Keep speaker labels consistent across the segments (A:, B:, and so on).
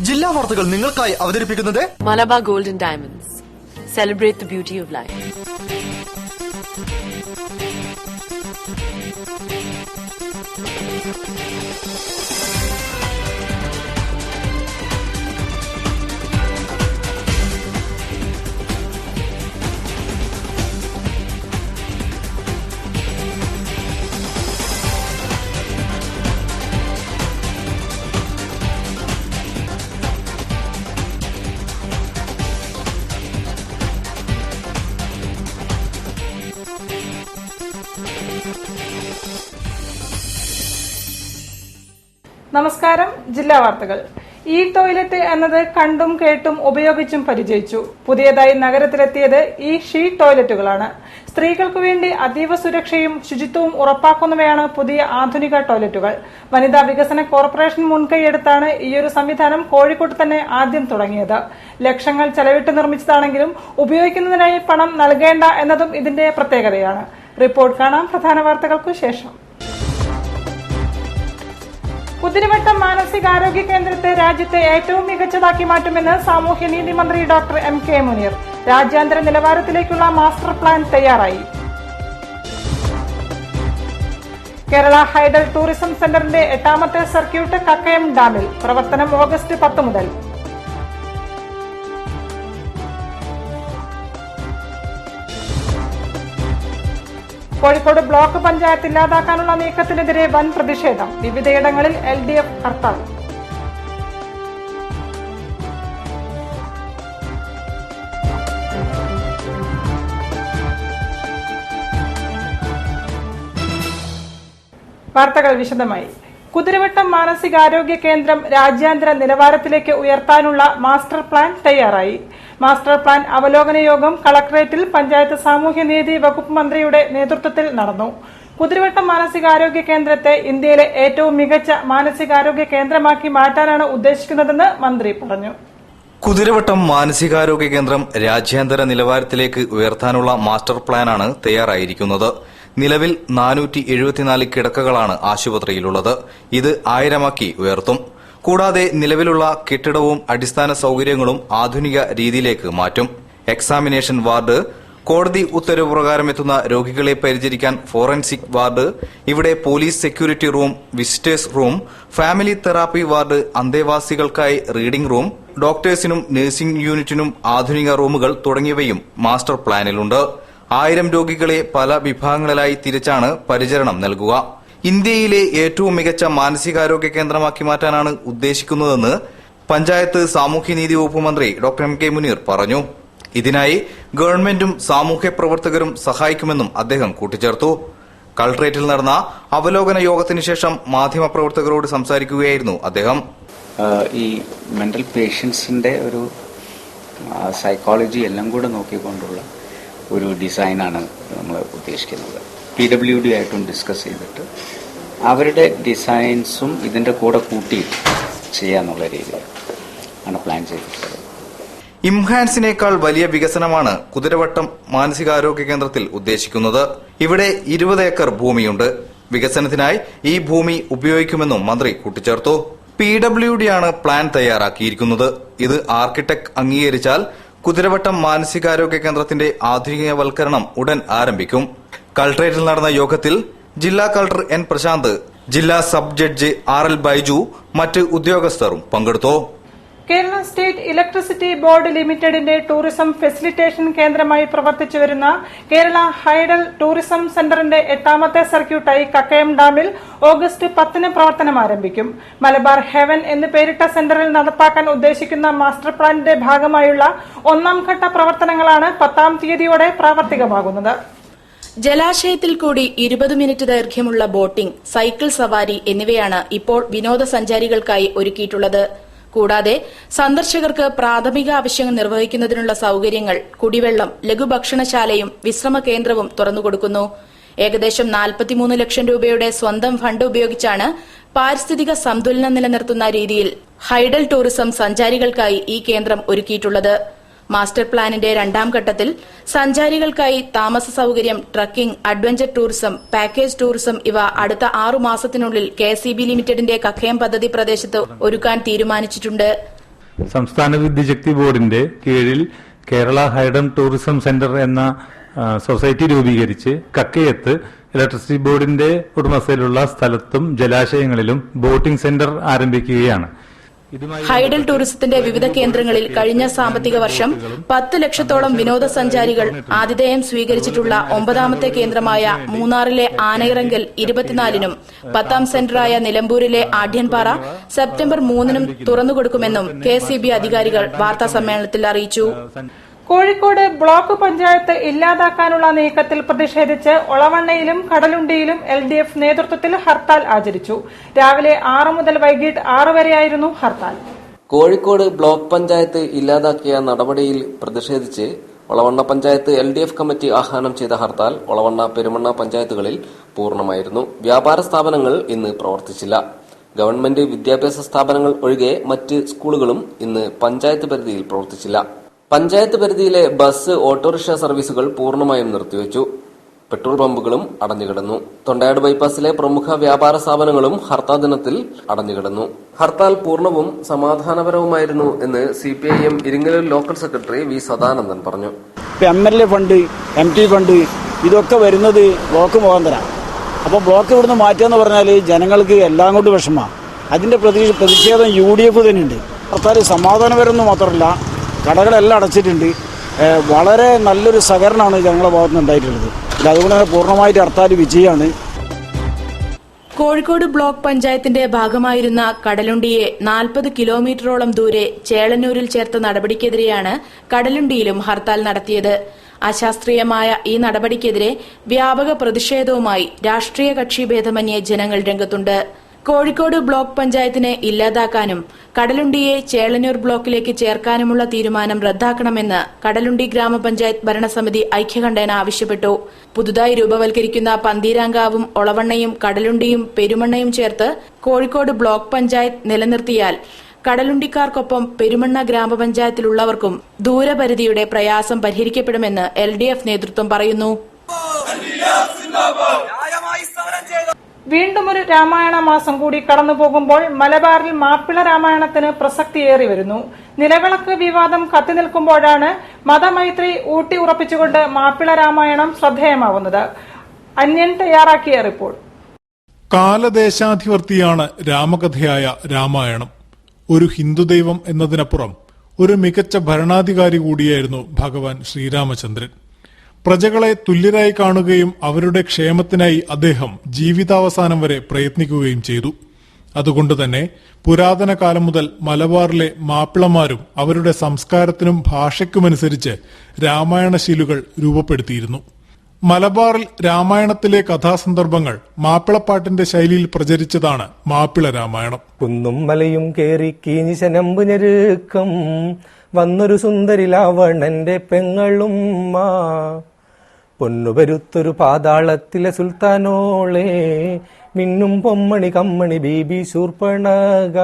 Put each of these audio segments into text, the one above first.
A: ജില്ലാ വാർത്തകൾ നിങ്ങൾക്കായി അവതരിപ്പിക്കുന്നത്
B: Malabar golden diamonds. Celebrate the beauty of life.
C: നമസ്കാരം. ജില്ലാ വാർത്തകൾ. ഈ ടോയ്ലറ്റ് എന്നത് കണ്ടും കേട്ടും ഉപയോഗിച്ചും പരിചയിച്ചു. പുതിയതായി നഗരത്തിലെത്തിയത് ഈ ഷീ ടോയ്ലറ്റുകളാണ്. സ്ത്രീകൾക്കു വേണ്ടി അതീവ സുരക്ഷയും ശുചിത്വവും ഉറപ്പാക്കുന്നവയാണ് പുതിയ ആധുനിക ടോയ്ലറ്റുകൾ. വനിതാ വികസന കോർപ്പറേഷൻ മുൻകൈയെടുത്താണ് ഈയൊരു സംവിധാനം കോഴിക്കോട്ട് തന്നെ ആദ്യം തുടങ്ങിയത്. ലക്ഷങ്ങൾ ചെലവിട്ട് നിർമ്മിച്ചതാണെങ്കിലും ഉപയോഗിക്കുന്നതിനായി പണം നൽകേണ്ട എന്നതും ഇതിന്റെ പ്രത്യേകതയാണ്. റിപ്പോർട്ട് കാണാം പ്രധാന വാർത്തകൾക്കു ശേഷം. കുതിരവട്ടം മാനസികാരോഗ്യ കേന്ദ്രത്തെ രാജ്യത്തെ ഏറ്റവും മികച്ചതാക്കി മാറ്റുമെന്ന് സാമൂഹ്യനീതി മന്ത്രി ഡോക്ടർ MK മുനീർ. രാജ്യാന്തര നിലവാരത്തിലേക്കുള്ള മാസ്റ്റർ പ്ലാൻ തയ്യാറായി. കേരള ഹൈഡൽ ടൂറിസം സെന്ററിന്റെ 8ാമത്തെ സർക്യൂട്ട് കക്കയം ഡാമിൽ. പ്രവർത്തനം ഓഗസ്റ്റ് 10 മുതൽ. കോഴിക്കോട് ബ്ലോക്ക് പഞ്ചായത്ത് ഇല്ലാതാക്കാനുള്ള നീക്കത്തിനെതിരെ വൻ പ്രതിഷേധം. വിവിധയിടങ്ങളിൽ LDF ഹർത്താൽ. വാർത്തകൾ വിശദമായി. കുതിരവട്ടം മാനസികാരോഗ്യ കേന്ദ്രം രാജ്യാന്തര നിലവാരത്തിലേക്ക് ഉയർത്താനുള്ള മാസ്റ്റർ പ്ലാൻ തയ്യാറായി. മാസ്റ്റർ പ്ലാൻ അവലോകന യോഗം കളക്ടറേറ്റിൽ പഞ്ചായത്ത് സാമൂഹ്യനീതി വകുപ്പ് മന്ത്രിയുടെ നേതൃത്വത്തിൽ നടന്നു. കുതിരവട്ടം മാനസികാരോഗ്യ കേന്ദ്രത്തെ ഇന്ത്യയിലെ ഏറ്റവും മികച്ച മാനസികാരോഗ്യ കേന്ദ്രമാക്കി മാറ്റാനാണ് ഉദ്ദേശിക്കുന്നതെന്ന് മന്ത്രി പറഞ്ഞു.
D: കുതിരവട്ടം മാനസികാരോഗ്യ കേന്ദ്രം രാജ്യാന്തര നിലവാരത്തിലേക്ക് ഉയർത്താനുള്ള മാസ്റ്റർ പ്ലാനാണ് തയ്യാറായിരിക്കുന്നത്. നിലവിൽ 474 കിടക്കകളാണ് ആശുപത്രിയിലുള്ളത്. ഇത് 1000 ഉയർത്തും. കൂടാതെ നിലവിലുള്ള കെട്ടിടവും അടിസ്ഥാന സൌകര്യങ്ങളും ആധുനിക രീതിയിലേക്ക് മാറ്റും. എക്സാമിനേഷൻ വാർഡ്, കോടതി ഉത്തരവ് പ്രകാരം എത്തുന്ന രോഗികളെ പരിചരിക്കാൻ ഫോറൻസിക് വാർഡ്, ഇവിടെ police security room, visitors room, family therapy ward, അന്തേവാസികൾക്കായി റീഡിംഗ് റൂം, ഡോക്ടേഴ്സിനും നഴ്സിംഗ് യൂണിറ്റിനും ആധുനിക റൂമുകൾ തുടങ്ങിയവയും മാസ്റ്റർ പ്ലാനിലുണ്ട്. 1000 രോഗികളെ പല വിഭാഗങ്ങളിലായി തിരിച്ചാണ് പരിചരണം നൽകുക. ഇന്ത്യയിലെ ഏറ്റവും മികച്ച മാനസികാരോഗ്യ കേന്ദ്രമാക്കി മാറ്റാനാണ് ഉദ്ദേശിക്കുന്നതെന്ന് പഞ്ചായത്ത് സാമൂഹ്യനീതി വകുപ്പ് മന്ത്രി ഡോക്ടർ MK മുനീർ പറഞ്ഞു. ഇതിനായി ഗവൺമെന്റും സാമൂഹ്യ പ്രവർത്തകരും സഹായിക്കുമെന്നും അദ്ദേഹം കൂട്ടിച്ചേർത്തു. കളക്ടറേറ്റിൽ നടന്ന അവലോകന യോഗത്തിന് ശേഷം മാധ്യമപ്രവർത്തകരോട് സംസാരിക്കുകയായിരുന്നു അദ്ദേഹം.
E: ഈ മെന്റൽ പേഷ്യൻസിന്റെ ഒരു സൈക്കോളജി എല്ലാം കൂടെ നോക്കിക്കൊണ്ടുള്ള ഒരു ഡിസൈനാണ് നമ്മൾ ഉദ്ദേശിക്കുന്നത്. PWD ആയിട്ടും ഡിസ്കസ് ചെയ്തിട്ട് അവരുടെ ഡിസൈൻസും ഇതിന്റെ കൂടെ കൂട്ടി ചെയ്യാന്നുള്ള രീതിയിൽ ആണ് പ്ലാൻ ചെയ്തിട്ടുള്ളത്.
D: ഇംഹാൻസിനേക്കാൾ വലിയ വികസനമാണ് കുതിരവട്ടം മാനസികാരോഗ്യ കേന്ദ്രത്തിൽ ഉദ്ദേശിക്കുന്നത്. ഇവിടെ 20 ഏക്കർ ഭൂമിയുണ്ട്. വികസനത്തിനായി ഈ ഭൂമി ഉപയോഗിക്കുമെന്നും മന്ത്രി കൂട്ടിച്ചേർത്തു. PWD ആണ് പ്ലാൻ തയ്യാറാക്കിയിരിക്കുന്നത്. ഇത് ആർക്കിടെക്ട് അംഗീകരിച്ചാൽ കുതിരവട്ടം മാനസികാരോഗ്യ കേന്ദ്രത്തിന്റെ ആധുനികവൽക്കരണം ഉടൻ ആരംഭിക്കും. കളക്ടറേറ്റിൽ നടന്ന യോഗത്തിൽ ജില്ലാ കളക്ടർ N പ്രശാന്ത്, ജില്ലാ സബ് ജഡ്ജി RL ബൈജു, മറ്റ് ഉദ്യോഗസ്ഥരും പങ്കെടുത്തു.
C: കേരള സ്റ്റേറ്റ് ഇലക്ട്രിസിറ്റി ബോർഡ് ലിമിറ്റഡിന്റെ ടൂറിസം ഫെസിലിറ്റേഷൻ കേന്ദ്രമായി പ്രവർത്തിച്ചുവരുന്ന കേരള ഹൈഡൽ ടൂറിസം സെന്ററിന്റെ 8ാമത്തെ സർക്യൂട്ടായി കക്കയം ഡാമിൽ ഓഗസ്റ്റ് 10 പ്രവർത്തനം ആരംഭിക്കും. മലബാർ ഹെവൻ എന്ന് പേരിട്ട സെന്ററിൽ നടപ്പാക്കാൻ ഉദ്ദേശിക്കുന്ന മാസ്റ്റർ പ്ലാനിന്റെ ഭാഗമായുള്ള 1ാം ഘട്ട പ്രവർത്തനങ്ങളാണ് 10ാം തീയതിയോടെ പ്രാവർത്തികമാകുന്നത്.
F: ജലാശയത്തിൽ കൂടി 20 മിനിറ്റ് ദൈർഘ്യമുള്ള ബോട്ടിംഗ്, സൈക്കിൾ സവാരി എന്നിവയാണ് ഇപ്പോൾ വിനോദസഞ്ചാരികൾക്കായി ഒരുക്കിയിട്ടുള്ളത്. കൂടാതെ സന്ദർശകർക്ക് പ്രാഥമിക ആവശ്യങ്ങൾ നിർവഹിക്കുന്നതിനുള്ള സൌകര്യങ്ങൾ, കുടിവെള്ളം, ലഘുഭക്ഷണശാലയും വിശ്രമ കേന്ദ്രവും തുറന്നുകൊടുക്കുന്നു. ഏകദേശം 43 ലക്ഷം രൂപയുടെ സ്വന്തം ഫണ്ട് ഉപയോഗിച്ചാണ് പാരിസ്ഥിതിക സന്തുലനം നിലനിർത്തുന്ന രീതിയിൽ ഹൈഡൽ ടൂറിസം സഞ്ചാരികൾക്കായി ഈ കേന്ദ്രം ഒരുക്കിയിട്ടുള്ളത്. മാസ്റ്റർ പ്ലാനിന്റെ 2ാം ഘട്ടത്തിൽ സഞ്ചാരികൾക്കായി താമസ സൌകര്യം, trekking, adventure tourism, package tourism ഇവ അടുത്ത 6 മാസത്തിനുള്ളിൽ KSEB ലിമിറ്റഡിന്റെ കക്കയം പദ്ധതി പ്രദേശത്ത് ഒരുക്കാൻ തീരുമാനിച്ചിട്ടുണ്ട്.
G: സംസ്ഥാന വിദ്യുച്ഛക്തി ബോർഡിന്റെ കീഴിൽ കേരള ഹൈഡം ടൂറിസം സെന്റർ എന്ന സൊസൈറ്റി രൂപീകരിച്ച് കക്കയത്ത് ഇലക്ട്രിസിറ്റി ബോർഡിന്റെ ഉടമസ്ഥയിലുള്ള സ്ഥലത്തും ജലാശയങ്ങളിലും ബോട്ടിംഗ് സെന്റർ ആരംഭിക്കുകയാണ്.
F: ഹൈഡൽ ടൂറിസത്തിന്റെ വിവിധ കേന്ദ്രങ്ങളിൽ കഴിഞ്ഞ സാമ്പത്തിക വർഷം 10 ലക്ഷത്തോളം വിനോദസഞ്ചാരികൾ ആതിഥേയം സ്വീകരിച്ചിട്ടുള്ള 9ാമത്തെ കേന്ദ്രമായ മൂന്നാറിലെ ആനയിറങ്കൽ 24-നും 10ാം സെന്ററായ നിലമ്പൂരിലെ ആഢ്യൻപാറ സെപ്റ്റംബർ 3-നും തുറന്നുകൊടുക്കുമെന്നും KCB അധികാരികൾ വാർത്താസമ്മേളനത്തിൽ അറിയിച്ചു.
C: കോഴിക്കോട് ബ്ലോക്ക് പഞ്ചായത്ത് ഇല്ലാതാക്കാനുള്ള നീക്കത്തിൽ പ്രതിഷേധിച്ച് ഒളവണ്ണയിലും കടലുണ്ടിയിലും LDF നേതൃത്വത്തിൽ ഹർത്താൽ ആചരിച്ചു. രാവിലെ 6 മുതൽ വൈകിട്ട് 6 വരെയായിരുന്നു ഹർത്താൽ.
H: കോഴിക്കോട് ബ്ലോക്ക് പഞ്ചായത്ത് ഇല്ലാതാക്കിയ നടപടിയിൽ പ്രതിഷേധിച്ച് ഒളവണ്ണ പഞ്ചായത്ത് LDF കമ്മിറ്റി ആഹ്വാനം ചെയ്ത ഹർത്താൽ ഒളവണ്ണ പെരുമണ്ണ പഞ്ചായത്തുകളിൽ പൂർണ്ണമായിരുന്നു. വ്യാപാര സ്ഥാപനങ്ങൾ ഇന്ന് പ്രവർത്തിച്ചില്ല. ഗവൺമെന്റ് വിദ്യാഭ്യാസ സ്ഥാപനങ്ങൾ ഒഴികെ മറ്റ് സ്കൂളുകളും ഇന്ന് പഞ്ചായത്ത് പരിധിയിൽ പ്രവർത്തിച്ചില്ല. പഞ്ചായത്ത് പരിധിയിലെ ബസ്, ഓട്ടോറിക്ഷ സർവീസുകൾ പൂർണ്ണമായും നിർത്തിവച്ചു. പെട്രോൾ പമ്പുകളും അടഞ്ഞുകിടന്നു. തൊണ്ടയാട് ബൈപ്പാസിലെ പ്രമുഖ വ്യാപാര സ്ഥാപനങ്ങളും ഹർത്താൽ ദിനത്തിൽ അടഞ്ഞുകിടന്നു. ഹർത്താൽ പൂർണ്ണവും സമാധാനപരവുമായിരുന്നു എന്ന് CPIM Iringallur local secretary V. Sadanandan പറഞ്ഞു.
I: MLA ഫണ്ട്, MT ഫണ്ട് ഇതൊക്കെ വരുന്നത് ബ്ലോക്ക് മുഖാന്തരം. അപ്പോൾ ബ്ലോക്ക് ഇവിടുന്ന് മാറ്റുകയെന്ന് പറഞ്ഞാൽ ജനങ്ങൾക്ക് എല്ലാം കൊണ്ട് വിഷമമാണ്. അതിന്റെ പ്രതിഷേധം UDF തന്നെയുണ്ട്. ഹർത്താൽ സമാധാനപരമെന്ന് മാത്രമല്ല, കടകളെല്ലാം അടച്ചിട്ടുണ്ട്. വളരെ നല്ലൊരു സഹകരണമാണ് ജനങ്ങളുടെ ഭാഗത്തുനിന്ന് ഉണ്ടായിട്ടുള്ളത്. അതുകൊണ്ട് തന്നെ പൂർണ്ണമായിട്ട് ഹർത്താൽ വിജയമാണ്.
F: കോഴിക്കോട് ബ്ലോക്ക് പഞ്ചായത്തിന്റെ ഭാഗമായിരുന്ന കടലുണ്ടിയെ 40 കിലോമീറ്ററോളം ദൂരെ ചേളന്നൂരിൽ ചേർത്ത നടപടിക്കെതിരെയാണ് കടലുണ്ടിയിലും ഹർത്താൽ നടത്തിയത്. അശാസ്ത്രീയമായ ഈ നടപടിക്കെതിരെ വ്യാപക പ്രതിഷേധവുമായി രാഷ്ട്രീയ കക്ഷി ഭേദമന്യേ ജനങ്ങൾ രംഗത്തുണ്ട്. കോഴിക്കോട് ബ്ലോക്ക് പഞ്ചായത്തിനെ ഇല്ലാതാക്കാനും കടലുണ്ടിയെ ചേളന്നൂർ ബ്ലോക്കിലേക്ക് ചേർക്കാനുമുള്ള തീരുമാനം റദ്ദാക്കണമെന്ന് കടലുണ്ടി ഗ്രാമപഞ്ചായത്ത് ഭരണസമിതി ഐക്യകണ്ഠേന ആവശ്യപ്പെട്ടു. പുതുതായി രൂപവൽക്കരിക്കുന്ന പന്തീരാങ്കാവും ഒളവണ്ണയും കടലുണ്ടിയും പെരുമണ്ണയും ചേർത്ത് കോഴിക്കോട് ബ്ലോക്ക് പഞ്ചായത്ത് നിലനിർത്തിയാൽ കടലുണ്ടിക്കാർക്കൊപ്പം പെരുമണ്ണ ഗ്രാമപഞ്ചായത്തിലുള്ളവർക്കും ദൂരപരിധിയുടെ പ്രയാസം പരിഹരിക്കപ്പെടുമെന്ന് LDF നേതൃത്വം പറയുന്നു.
C: വീണ്ടും ഒരു രാമായണ മാസം കൂടി കടന്നുപോകുമ്പോൾ മലബാറിൽ മാപ്പിള രാമായണത്തിന് പ്രസക്തിയേറി വരുന്നു. നിലവിളക്ക് വിവാദം കത്തിനിൽക്കുമ്പോഴാണ് മതമൈത്രി ഊട്ടി ഉറപ്പിച്ചുകൊണ്ട് മാപ്പിള രാമായണം ശ്രദ്ധേയമാവുന്നത്. അന്യൻ തയ്യാറാക്കിയ റിപ്പോർട്ട്.
J: കാലദേശാധിവർത്തിയാണ് രാമകഥയായ രാമായണം. ഒരു ഹിന്ദുദൈവം എന്നതിനപ്പുറം ഒരു മികച്ച ഭരണാധികാരി കൂടിയായിരുന്നു ഭഗവാൻ ശ്രീരാമചന്ദ്രൻ. പ്രജകളെ തുല്യരായി കാണുകയും അവരുടെ ക്ഷേമത്തിനായി അദ്ദേഹം ജീവിതാവസാനം വരെ പ്രയത്നിക്കുകയും ചെയ്തു. അതുകൊണ്ടുതന്നെ പുരാതന കാലം മുതൽ മലബാറിലെ മാപ്പിളമാരും അവരുടെ സംസ്കാരത്തിനും ഭാഷയ്ക്കുമനുസരിച്ച് രാമായണശീലുകൾ രൂപപ്പെടുത്തിയിരുന്നു. മലബാറിൽ രാമായണത്തിലെ കഥാസന്ദർഭങ്ങൾ മാപ്പിളപ്പാട്ടിന്റെ ശൈലിയിൽ പ്രചരിച്ചതാണ് മാപ്പിള രാമായണം.
K: കുന്നും മലയും കേറി കീഞ്ഞിശനമ്പു ഞെരുക്കം വന്നൊരു സുന്ദരി ലാവണന്റെ പെങ്ങളും പൊന്നുപരുത്തൊരു പാതാളത്തിലെ സുൽത്താനോളെ മിന്നും പൊമ്മണി കമ്മണി ബീബി ശൂർപ്പണക.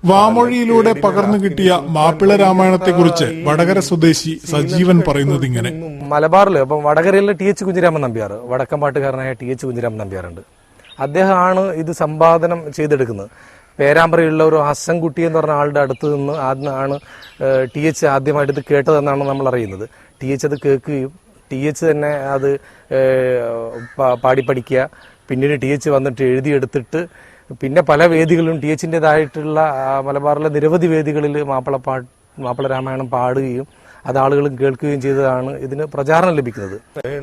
J: വാമൊഴിയിലൂടെ പകർന്നു കിട്ടിയ മാപ്പിള രാമായണത്തെക്കുറിച്ച് വടകര സ്വദേശി സജീവൻ പറയുന്നത് ഇങ്ങനെ.
K: മലബാറില് ഇപ്പം വടകരയിലെ TH കുഞ്ഞിരാമൻ നമ്പ്യാർ, വടക്കമ്പാട്ടുകാരനായ TH കുഞ്ഞിരാമൻ നമ്പ്യാറുണ്ട്. അദ്ദേഹമാണ് ഇത് സമ്പാദനം ചെയ്തെടുക്കുന്നത്. പേരാമ്പ്രയുള്ള ഒരു ഹസ്സൻകുട്ടി എന്ന് പറഞ്ഞ ആളുടെ അടുത്ത് നിന്ന് ആണ് TH ആദ്യമായിട്ട് ഇത് കേട്ടതെന്നാണ് നമ്മൾ അറിയുന്നത്. TH അത് കേൾക്കുകയും TH തന്നെ അത് പാടി പഠിക്കുക, പിന്നീട് TH വന്നിട്ട് എഴുതിയെടുത്തിട്ട് പിന്നെ പല വേദികളിലും THന്റേതായിട്ടുള്ള മലബാറിലെ നിരവധി വേദികളിൽ മാപ്പിള രാമായണം പാടുകയും അത് ആളുകളും കേൾക്കുകയും ചെയ്തതാണ് ഇതിന് പ്രചാരണം ലഭിക്കുന്നത്.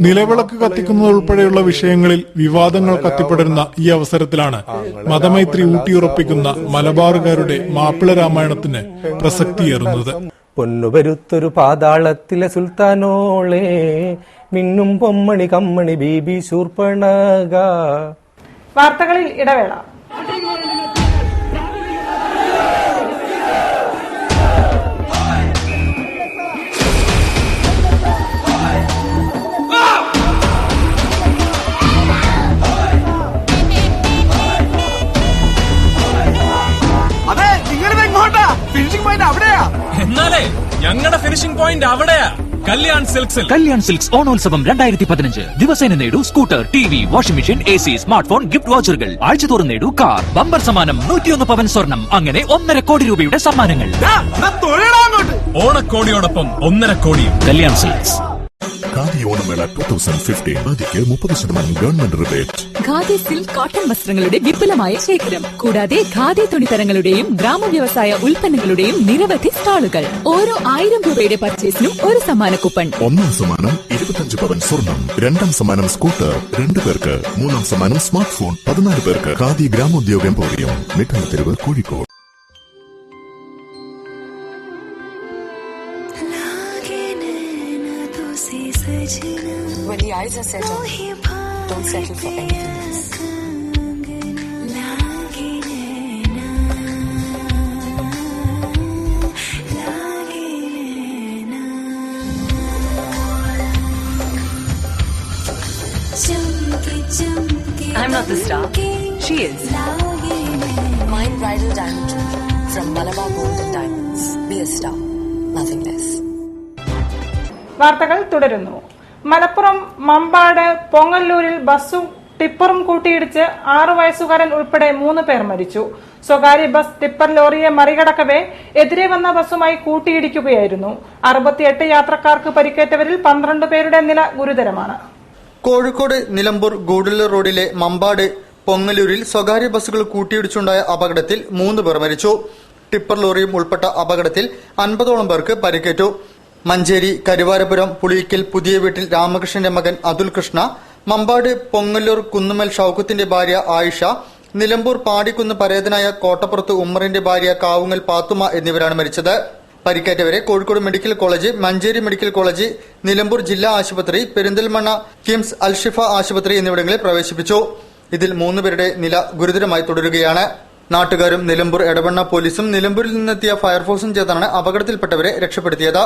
J: നിലവിളക്ക് കത്തിക്കുന്നത് ഉൾപ്പെടെയുള്ള വിഷയങ്ങളിൽ വിവാദങ്ങൾ കത്തിപ്പടരുന്ന ഈ അവസരത്തിലാണ് മതമൈത്രി ഊട്ടിയുറപ്പിക്കുന്ന മലബാറുകാരുടെ മാപ്പിള രാമായണത്തിന് പ്രസക്തിയേറുന്നത്.
K: പൊന്നുപരുത്തൊരു പാതാളത്തിലെ സുൽത്താനോളെ മിന്നും പൊമ്മണി കമ്മണി ബീബി ശൂർപ്പണക.
C: വാർത്തകളിൽ ഇടവേള.
A: എന്നാലേ ഞങ്ങളുടെ ഫിനിഷിംഗ് പോയിന്റ് അവിടെയാ.
L: കല്യാൺ സിൽക്സ് ഓണോത്സവം 2015 ദിവസേന നേടൂ scooter, TV, washing machine, AC, smart phone, gift വൗച്ചറുകൾ. ആഴ്ചതോറും നേടൂ കാർ. ബമ്പർ സമ്മാനം 101 പവൻ സ്വർണം. അങ്ങനെ 1.5 കോടി രൂപയുടെ സമ്മാനങ്ങൾ. ഓണക്കോടിയോടൊപ്പം 1.5 കോടിയും. കല്യാൺ സിൽക്സ്.
M: ഖാദി ഓണമേള 2015 ഖാദിക്ക് 30% government rebate.
N: Khadi silk cotton വസ്ത്രങ്ങളുടെ വിപുലമായ ശേഖരം, കൂടാതെ ഖാദി തുണിത്തരങ്ങളുടെയും ഗ്രാമവ്യവസായ ഉൽപ്പന്നങ്ങളുടെയും നിരവധി സ്റ്റാളുകൾ. ഓരോ 1000 രൂപയുടെ പർച്ചേസിനും ഒരു സമ്മാന കൂപ്പൺ.
M: ഒന്നാം സമ്മാനം 25 പവൻ സ്വർണം, രണ്ടാം സമ്മാനം സ്കൂട്ടർ 2 പേർക്ക്, മൂന്നാം സമ്മാനം സ്മാർട്ട് ഫോൺ 14 പേർക്ക്. Khadi Gramodyog emporium, Mittayitheruvu, Kozhikode.
B: When the eyes are set on you, don't settle for anything else. I'm not the star. She is. Mine Bridal Diamond Jewelry from Malabar Gold and Diamonds. Be a star, nothing less.
C: വാർത്തകൾ തുടരുന്നു. മലപ്പുറം മമ്പാട് പൊങ്ങല്ലൂരിൽ ബസ്സും ടിപ്പറും കൂട്ടിയിടിച്ച് 6 വയസ്സുകാരൻ ഉൾപ്പെടെ 3 പേർ മരിച്ചു. സ്വകാര്യ bus tipper ലോറിയെ മറികടക്കവേ എതിരെ വന്ന ബസ്സുമായി കൂട്ടിയിടിക്കുകയായിരുന്നു. 68 യാത്രക്കാർക്ക് പരിക്കേറ്റവരിൽ 12 പേരുടെ നില ഗുരുതരമാണ്.
A: കോഴിക്കോട് നിലമ്പൂർ ഗൂഡല്ലൂർ റോഡിലെ മമ്പാട് പൊങ്ങല്ലൂരിൽ സ്വകാര്യ ബസ്സുകൾ കൂട്ടിയിടിച്ചുണ്ടായ അപകടത്തിൽ 3 പേർ മരിച്ചു. ടിപ്പർ ലോറിയും ഉൾപ്പെട്ട അപകടത്തിൽ 50ഓളം പേർക്ക് പരിക്കേറ്റു. മഞ്ചേരി കരുവാരപുരം പുളിയിക്കൽ പുതിയ വീട്ടിൽ രാമകൃഷ്ണന്റെ മകൻ അതുൽ കൃഷ്ണ, മമ്പാട് പൊങ്ങല്ലൂർ കുന്നുമൽ ഷൌക്കത്തിന്റെ ഭാര്യ ആയിഷ, നിലമ്പൂർ പാടിക്കുന്ന് പരേതനായ കോട്ടപ്പുറത്ത് ഉമ്മറിന്റെ ഭാര്യ കാവുങ്ങൽ പാത്തുമ എന്നിവരാണ് മരിച്ചത്. പരിക്കേറ്റവരെ Kozhikode medical college, Manjeri medical college, Nilambur ജില്ലാ ആശുപത്രി, പെരിന്തൽമണ്ണ കിംസ് അൽഷിഫ ആശുപത്രി എന്നിവിടങ്ങളിൽ പ്രവേശിപ്പിച്ചു. ഇതിൽ 3 പേരുടെ നില ഗുരുതരമായി തുടരുകയാണ്. നാട്ടുകാരും നിലമ്പൂർ എടവണ്ണ പോലീസും നിലമ്പൂരിൽ നിന്നെത്തിയ ഫയർഫോഴ്സും ചേർന്നാണ് അപകടത്തിൽപ്പെട്ടവരെ രക്ഷപ്പെടുത്തിയത്.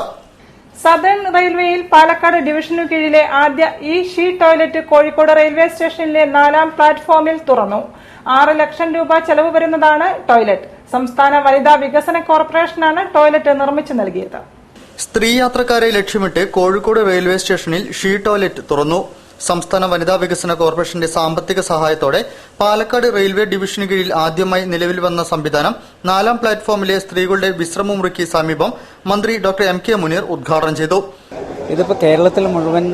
C: സദേൺ റെയിൽവേയിൽ പാലക്കാട് ഡിവിഷനു കീഴിലെ ആദ്യ ഷീ ടോയ്ലറ്റ് കോഴിക്കോട് റെയിൽവേ സ്റ്റേഷനിലെ 4ാം പ്ലാറ്റ്ഫോമിൽ തുറന്നു. 6 ലക്ഷം രൂപ ചെലവ് വരുന്നതാണ് ടോയ്ലറ്റ്. സംസ്ഥാന വനിതാ വികസന കോർപ്പറേഷനാണ് ടോയ്ലറ്റ് നിർമ്മിച്ചു നൽകിയത്.
A: സ്ത്രീ യാത്രക്കാരെ ലക്ഷ്യമിട്ട് കോഴിക്കോട് റെയിൽവേ സ്റ്റേഷനിൽ ഷീ ടോയ്ലറ്റ് തുറന്നു. സംസ്ഥാന വനിതാ വികസന കോർപ്പറേഷന്റെ സാമ്പത്തിക സഹായത്തോടെ പാലക്കാട് റെയിൽവേ ഡിവിഷന് കീഴിൽ ആദ്യമായി നിലവിൽ വന്ന സംവിധാനം 4ാം പ്ലാറ്റ്ഫോമിലെ സ്ത്രീകളുടെ വിശ്രമമുറിക്ക് സമീപം മന്ത്രി ഡോക്ടർ MK മുനീർ ഉദ്ഘാടനം ചെയ്തു.
E: ഇതിപ്പോൾ കേരളത്തിൽ മുഴുവൻ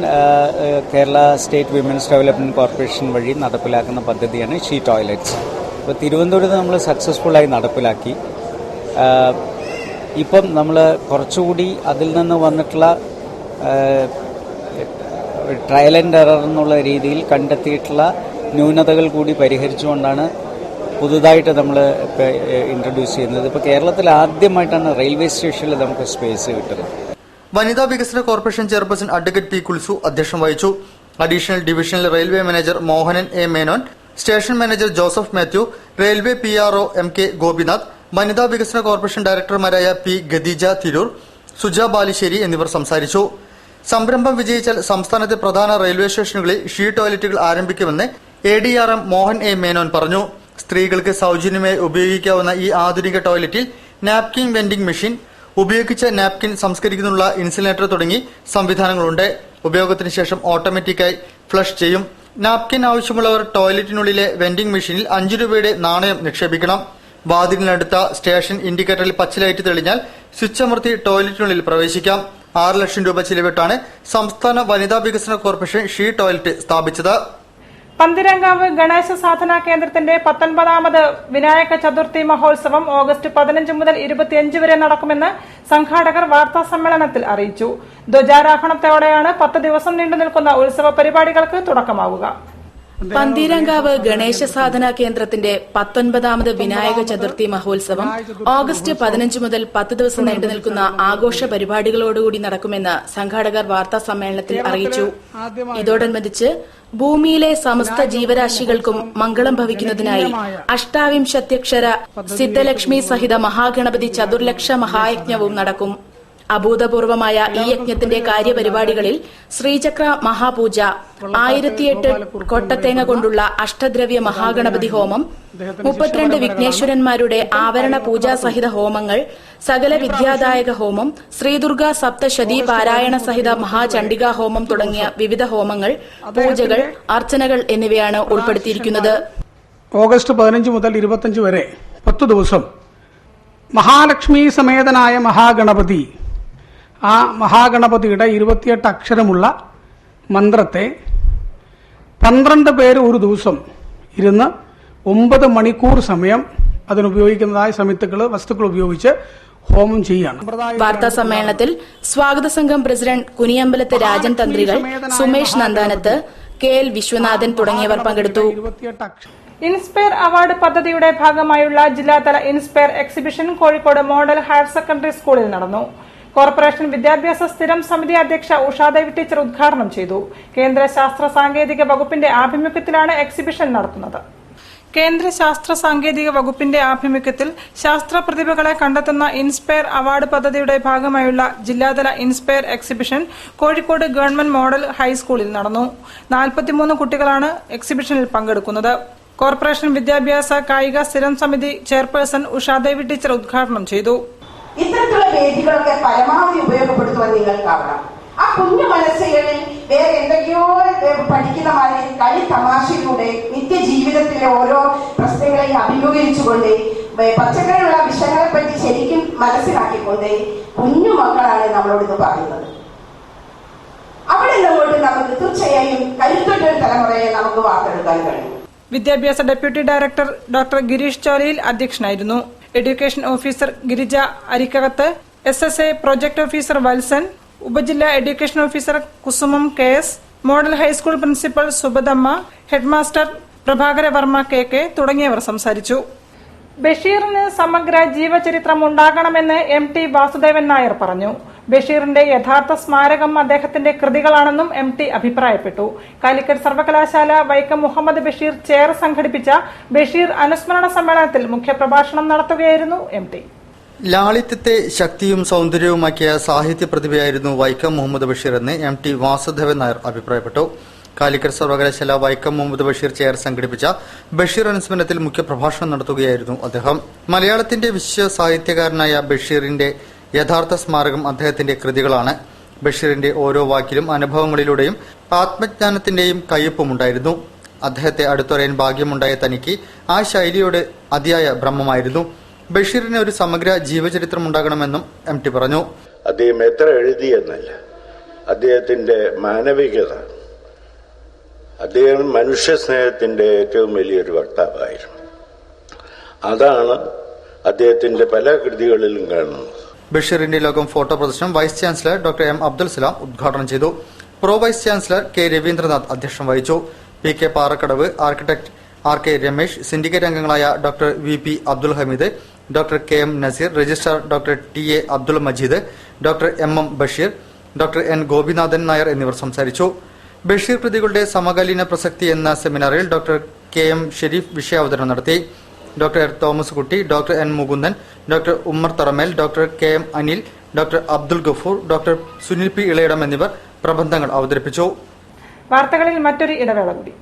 E: Kerala state women's development corporation വഴി നടപ്പിലാക്കുന്ന പദ്ധതിയാണ് ഷീ ടോയ്ലറ്റ്സ്. ഇപ്പോൾ തിരുവനന്തപുരത്ത് നമ്മൾ സക്സസ്ഫുള്ളായി നടപ്പിലാക്കി. ഇപ്പം നമ്മൾ കുറച്ചുകൂടി അതിൽ നിന്ന് വന്നിട്ടുള്ള ട്രയൽ ആൻഡ് എറർ എന്നുള്ള രീതിയിൽ കണ്ടെത്തിയിട്ടുള്ള ന്യൂനതകൾ കൂടി പരിഹരിച്ചുകൊണ്ടാണ് പുതുതായിട്ട് നമ്മൾ ഇൻട്രൊഡ്യൂസ് ചെയ്യുന്നത്. ഇപ്പോൾ കേരളത്തിൽ ആദ്യമായിട്ടാണ് റെയിൽവേ സ്റ്റേഷനിൽ നമുക്ക് സ്പേസ് കിട്ടുന്നത്.
A: Vanitha Vikasana corporation chairperson advocate P Kulsu അധ്യക്ഷം വഹിച്ചു. Additional divisional railway manager Mohanan A Menon, station manager Joseph Mathew, railway PRO MK Gopinath, Vanitha Vikasana corporation ഡയറക്ടർമാരായ P ഖദീജ തിരൂർ, സുജ ബാലിശ്ശേരി എന്നിവർ സംസാരിച്ചു. സംരംഭം വിജയിച്ചാൽ സംസ്ഥാനത്തെ പ്രധാന റെയിൽവേ സ്റ്റേഷനുകളിൽ ഷീ ടോയ്ലറ്റുകൾ ആരംഭിക്കുമെന്ന് ADRM മോഹൻ എ മേനോൻ പറഞ്ഞു. സ്ത്രീകൾക്ക് സൌജന്യമായി ഉപയോഗിക്കാവുന്ന ഈ ആധുനിക ടോയ്ലറ്റിൽ നാപ്കിൻ വെൻഡിംഗ് മെഷീൻ, ഉപയോഗിച്ച നാപ്കിൻ സംസ്കരിക്കുന്നതിനുള്ള ഇൻസുലേറ്റർ തുടങ്ങി സംവിധാനങ്ങളുണ്ട്. ഉപയോഗത്തിന് ശേഷം ഓട്ടോമാറ്റിക്കായി ഫ്ലഷ് ചെയ്യും. നാപ്കിൻ ആവശ്യമുള്ളവർ ടോയ്ലറ്റിനുള്ളിലെ വെൻഡിംഗ് മെഷീനിൽ 5 രൂപയുടെ നാണയം നിക്ഷേപിക്കണം. വാതിലിനടുത്ത സ്റ്റേഷൻ ഇൻഡിക്കേറ്ററിൽ പച്ചലൈറ്റ് തെളിഞ്ഞാൽ സ്വിച്ച് അമർത്തി ടോയ്ലറ്റിനുള്ളിൽ പ്രവേശിക്കാം. 6 ലക്ഷം രൂപ ചിലവിട്ടാണ് സംസ്ഥാന വനിതാ വികസന കോർപ്പറേഷൻ ഷീ ടോയ്ലറ്റ് സ്ഥാപിച്ചത്.
C: പന്തിരങ്കാവ് ഗണേശ സാധനാ കേന്ദ്രത്തിന്റെ 19ാമത് വിനായക ചതുർത്ഥി മഹോത്സവം ഓഗസ്റ്റ് 15 മുതൽ 25 വരെ നടക്കുമെന്ന് സംഘാടകർ വാർത്താ സമ്മേളനത്തിൽ അറിയിച്ചു. ധ്വജാരോഹണത്തോടെയാണ് 10 ദിവസം നീണ്ടു നിൽക്കുന്ന ഉത്സവ പരിപാടികൾക്ക് തുടക്കമാവുക.
F: പന്തീരങ്കാവ് ഗണേശ സാധനാ കേന്ദ്രത്തിന്റെ 19ാമത് വിനായക ചതുർത്ഥി മഹോത്സവം ഓഗസ്റ്റ് 15 മുതൽ 10 ദിവസം നീണ്ടു നിൽക്കുന്ന ആഘോഷ പരിപാടികളോടുകൂടി നടക്കുമെന്ന് സംഘാടകർ വാർത്താ സമ്മേളനത്തിൽ അറിയിച്ചു. ഇതോടനുബന്ധിച്ച് ഭൂമിയിലെ സമസ്ത ജീവരാശികൾക്കും മംഗളം ഭവിക്കുന്നതിനായി അഷ്ടാവിംശത്യക്ഷര സിദ്ധലക്ഷ്മി സഹിത മഹാഗണപതി ചതുർലക്ഷ മഹായജ്ഞവും നടക്കും. അഭൂതപൂർവമായ ഈ യജ്ഞത്തിന്റെ കാര്യപരിപാടികളിൽ ശ്രീചക്ര മഹാപൂജ, 1008 കൊട്ടത്തേങ്ങ കൊണ്ടുള്ള അഷ്ടദ്രവ്യ മഹാഗണപതി ഹോമം, 32 വിഘ്നേശ്വരന്മാരുടെ ആവരണ പൂജാസഹിത ഹോമങ്ങൾ, സകല വിദ്യാദായക ഹോമം, ശ്രീദുർഗ സപ്തശതി പാരായണ സഹിത മഹാചണ്ഡികാ ഹോമം തുടങ്ങിയ വിവിധ ഹോമങ്ങൾ, പൂജകൾ, അർച്ചനകൾ എന്നിവയാണ് ഉൾപ്പെടുത്തിയിരിക്കുന്നത്.
O: ഓഗസ്റ്റ് 15 മുതൽ 25 വരെ 10 ദിവസം മഹാലക്ഷ്മി സമേതനായ മഹാഗണപതി, ആ മഹാഗണപതിയുടെ 28 അക്ഷരമുള്ള മന്ത്രത്തെ 12 പേര് ഒരു ദിവസം ഇരുന്ന് 9 മണിക്കൂർ സമയം അതിനുപയോഗിക്കുന്നതായ വസ്തുക്കൾ ഉപയോഗിച്ച് ഹോമം ചെയ്യാണ്.
F: വാർത്താ സമ്മേളനത്തിൽ സ്വാഗത സംഘം പ്രസിഡന്റ് കുനിയമ്പലത്ത് രാജൻ തന്ത്രികൾ, സുമേഷ് നന്ദാനത്ത്, KL വിശ്വനാഥൻ തുടങ്ങിയവർ പങ്കെടുത്തു.
C: ഇൻസ്പയർ അവാർഡ് പദ്ധതിയുടെ ഭാഗമായുള്ള ജില്ലാതല inspire exhibition Kozhikode model higher secondary സ്കൂളിൽ നടന്നു. കോർപ്പറേഷൻ വിദ്യാഭ്യാസ സ്ഥിരം സമിതി അധ്യക്ഷ ഉഷാദേവി ടീച്ചർ ഉദ്ഘാടനം ചെയ്തു. കേന്ദ്ര ശാസ്ത്ര സാങ്കേതിക വകുപ്പിന്റെ ആഭിമുഖ്യത്തിലാണ് എക്സിബിഷൻ നടത്തുന്നത്. കേന്ദ്ര ശാസ്ത്ര സാങ്കേതിക വകുപ്പിന്റെ ആഭിമുഖ്യത്തിൽ ശാസ്ത്ര പ്രതിഭകളെ കണ്ടെത്തുന്ന ഇൻസ്പയർ അവാർഡ് പദ്ധതിയുടെ ഭാഗമായുള്ള ജില്ലാതല inspire exhibition Kozhikode government model ഹൈസ്കൂളിൽ നടന്നു. 43 കുട്ടികളാണ് എക്സിബിഷനിൽ പങ്കെടുക്കുന്നത്. കോർപ്പറേഷൻ വിദ്യാഭ്യാസ കായിക സ്ഥിരം സമിതി ചെയർപേഴ്സൺ ഉഷാദേവി ടീച്ചർ ഉദ്ഘാടനം ചെയ്തു.
P: ഇത്തരത്തിലുള്ള വേദികളൊക്കെ പരമാവധി ഉപയോഗപ്പെടുത്തുവാൻ നിങ്ങൾക്കാവണം. ആ കുഞ്ഞു മനസ്സുകളിൽ വേറെ എന്തൊക്കെയോ പഠിക്കുന്ന മാതിരി കളി തമാശയിലൂടെ നിത്യജീവിതത്തിലെ ഓരോ പ്രശ്നങ്ങളെയും അഭിമുഖീകരിച്ചുകൊണ്ട് പച്ചക്കറിയുള്ള വിഷയങ്ങളെ പറ്റി ശരിക്കും മനസ്സിലാക്കിക്കൊണ്ട് കുഞ്ഞു മക്കളാണ് നമ്മളോട് ഇത് പറയുന്നത്. അവിടെ നിന്നുകൊണ്ട് നമുക്ക് തീർച്ചയായും കരുത്തുറ്റൊരു തലമുറയെ നമുക്ക് വാർത്തെടുക്കാൻ കഴിയും.
C: വിദ്യാഭ്യാസ deputy director doctor Girish Cholayil അധ്യക്ഷനായിരുന്നു. Education officer Girija Arikkakath, SSA project officer Valsan, ഉപജില്ലാ education officer Kusumam KS, model high school principal Subadamma, headmaster Prabhakara Varma KK തുടങ്ങിയവർ സംസാരിച്ചു. ബഷീറിന് സമഗ്ര ജീവചരിത്രം ഉണ്ടാകണമെന്ന് MT വാസുദേവൻ നായർ പറഞ്ഞു. ബഷീറിന്റെ യഥാർത്ഥ സ്മാരകം അദ്ദേഹത്തിന്റെ കൃതികളാണെന്നും MT അഭിപ്രായപ്പെട്ടു. കാലിക്കറ്റ് സർവകലാശാല വൈക്കം മുഹമ്മദ് ബഷീർ ചെയർ സംഘടിപ്പിച്ച ബഷീർ അനുസ്മരണ സമ്മേളനത്തിൽ മുഖ്യപ്രഭാഷണം നടത്തുകയായിരുന്നു MT.
A: ലാളിത്യത്തെ ശക്തിയും സൗന്ദര്യവുമാക്കിയ സാഹിത്യ പ്രതിഭയായിരുന്നു വൈക്കം മുഹമ്മദ് ബഷീർ എന്ന് MT വാസുദേവൻ നായർ അഭിപ്രായപ്പെട്ടു. കാലിക്കറ്റ് സർവകലാശാല വൈക്കം മുഹമ്മദ് ബഷീർ ചെയർ സംഘടിപ്പിച്ച ബഷീർ അനുസ്മരണത്തിൽ മുഖ്യപ്രഭാഷണം നടത്തുകയായിരുന്നു അദ്ദേഹം. മലയാളത്തിന്റെ വിശ്വ സാഹിത്യകാരനായ ബഷീറിന്റെ യഥാർത്ഥ സ്മാരകം അദ്ദേഹത്തിന്റെ കൃതികളാണ്. ബഷീറിന്റെ ഓരോ വാക്കിലും അനുഭവങ്ങളിലൂടെയും ആത്മജ്ഞാനത്തിന്റെയും കയ്യൊപ്പുമുണ്ടായിരുന്നു. അദ്ദേഹത്തെ അടുത്തറിയാൻ ഭാഗ്യമുണ്ടായ തനിക്ക് ആ ശൈലിയോട് അതിയായ ഭ്രമമായിരുന്നു. ബഷീറിന് ഒരു സമഗ്ര ജീവചരിത്രം ഉണ്ടാകണമെന്നും MT പറഞ്ഞു.
Q: അദ്ദേഹം എത്ര എഴുതിയെന്നല്ല, അദ്ദേഹത്തിന്റെ മാനവികത, അദ്ദേഹം മനുഷ്യ സ്നേഹത്തിന്റെ ഏറ്റവും വലിയൊരു വക്താവായിരുന്നു. അതാണ് അദ്ദേഹത്തിന്റെ പല കൃതികളിലും കാണുന്നത്.
A: ബഷീറിന്റെ ലോകം ഫോട്ടോ പ്രദർശനം vice chancellor doctor M Abdul Salam ഉദ്ഘാടനം ചെയ്തു. Pro vice chancellor K Raveendranath അധ്യക്ഷം വഹിച്ചു. PK Parakkadavu, architect RK Ramesh, syndicate അംഗങ്ങളായ doctor VP Abdul Hameed, doctor KM Naseer, registrar doctor TA Abdul Majeed, doctor MM Basheer, doctor N Gopinathan Nair എന്നിവർ സംസാരിച്ചു. ബഷീർ കൃതികളുടെ സമകാലീന പ്രസക്തി എന്ന സെമിനാറിൽ ഡോക്ടർ KM ഷെരീഫ് വിഷയാവതരണം നടത്തി. Doctor Thomas Kutty, doctor N Mukundan, doctor Ummer Tharamel, doctor KM Anil, doctor Abdul Gafoor, doctor Sunil P Elayidam എന്നിവർ പ്രബന്ധങ്ങൾ അവതരിപ്പിച്ചു.
C: വാർത്തകളിൽ മറ്റൊരു ഇടവേള കൂടി.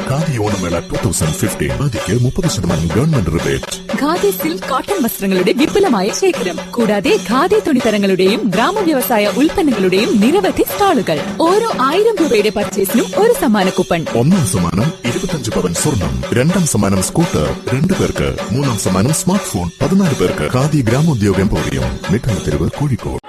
M: ഖാദി ഓണമേള 2015 ഖാദിക്ക് 30% government rebate.
N: Khadi silk cotton വസ്ത്രങ്ങളുടെ വിപുലമായ ശേഖരം, കൂടാതെ ഖാദി തുണിത്തരങ്ങളുടെയും ഗ്രാമവ്യവസായ ഉൽപ്പന്നങ്ങളുടെയും നിരവധി സ്റ്റാളുകൾ. ഓരോ 1000 രൂപയുടെ പർച്ചേസിനും ഒരു സമ്മാന കൂപ്പൺ.
M: ഒന്നാം സമ്മാനം 25 പവൻ സ്വർണം, രണ്ടാം സമ്മാനം സ്കൂട്ടർ 2 പേർക്ക്, മൂന്നാം സമ്മാനം സ്മാർട്ട് ഫോൺ 14 പേർക്ക്. ഖാദി ഗ്രാമോദ്योग എംപോറിയം, മിഠായിത്തെരുവ്, കോഴിക്കോട്.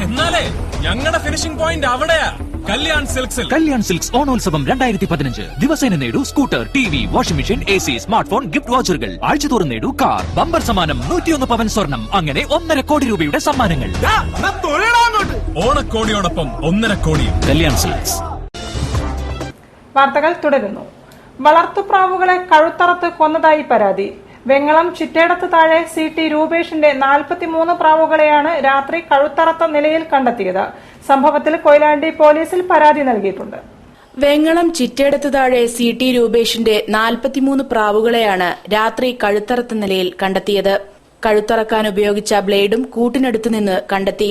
L: എന്നാലേ ഞങ്ങളുടെ ഫിനിഷിംഗ് പോയിന്റ് അവിടെയാ. കല്യാൺ സിൽക്സ് ഓണോത്സവം 2015. ദിവസേന നേടൂ scooter, TV, washing machine, AC, smart phone, gift വൗച്ചറുകൾ. ആഴ്ചതോറും നേടൂ കാർ. ബമ്പർ സമ്മാനം 101 പവൻ സ്വർണം. അങ്ങനെ 1.5 കോടി രൂപയുടെ സമ്മാനങ്ങൾ. ഓണക്കോടിയോടൊപ്പം 1.5 കോടിയും. കല്യാൺ സിൽക്സ്.
C: വാർത്തകൾ തുടരുന്നു. വളർത്തുപ്രാവുകളെ കഴുത്തറത്ത് കൊന്നതായി പരാതി. വെങ്ങളം ചിറ്റേടത്ത് താഴെ CT രൂപേഷിന്റെ 43 പ്രാവുകളെയാണ് രാത്രി കഴുത്തറത്ത നിലയിൽ കണ്ടെത്തിയത്. സംഭവത്തിൽ കൊയിലാണ്ടി പോലീസിൽ പരാതി നൽകിയിട്ടുണ്ട്.
F: വെങ്ങളം ചിറ്റേടത്ത് താഴെ CT രൂപേഷിന്റെ 43 പ്രാവുകളെയാണ് രാത്രി കഴുത്തറത്ത നിലയിൽ കണ്ടെത്തിയത്. കഴുത്തറക്കാൻ ഉപയോഗിച്ച ബ്ലേഡും കൂട്ടിനടുത്തു നിന്ന് കണ്ടെത്തി.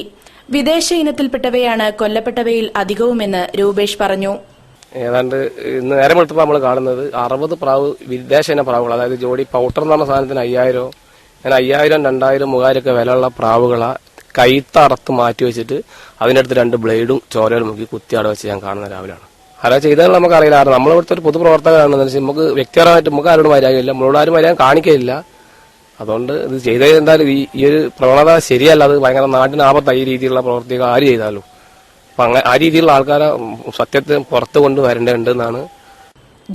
F: വിദേശ ഇനത്തിൽപ്പെട്ടവയാണ് കൊല്ലപ്പെട്ടവയിൽ അധികവുമെന്ന് രൂപേഷ് പറഞ്ഞു.
R: ഏതാണ്ട് ഇന്ന് നേരം വെളുത്തപ്പോൾ നമ്മൾ കാണുന്നത് 60 പ്രാവ് വിദേശ ഇന പ്രാവുകൾ, അതായത് ജോഡി പൗട്ടർ എന്ന് പറഞ്ഞ സാധനത്തിന് 5000, അങ്ങനെ 5000, 2000, 3000 ഒക്കെ വിലയുള്ള പ്രാവുകളെ കൈത്തറത്ത് മാറ്റി വെച്ചിട്ട് അതിനടുത്ത് 2 ബ്ലേഡും ചോരയിൽ മുക്കി കുത്തിയാടെ വെച്ച് ഞാൻ കാണുന്ന രാവിലെയാണ്. ആരാ ചെയ്താൽ നമുക്കറിയില്ല. നമ്മളിവിടുത്തെ ഒരു പൊതുപ്രവർത്തകരാണെന്ന് വെച്ചാൽ നമുക്ക് വ്യക്തിപരമായിട്ട് നമുക്ക് ആരോടും മര്യാദയില്ല, നമ്മളോട് ആരും മര്യാദ കാണിക്കയില്ല. അതുകൊണ്ട് ഇത് ചെയ്തത് എന്തായാലും ഈ ഒരു പ്രവണത ശരിയല്ല. അത് ഭയങ്കര നാട്ടിന് ആപത്തായി ഈ രീതിയിലുള്ള പ്രവർത്തികൾ ആര് ചെയ്താലും. അപ്പൊ ആ രീതിയിലുള്ള ആൾക്കാരെ സത്യത്തെ പുറത്തു കൊണ്ടുവരേണ്ടതുണ്ടെന്നാണ്.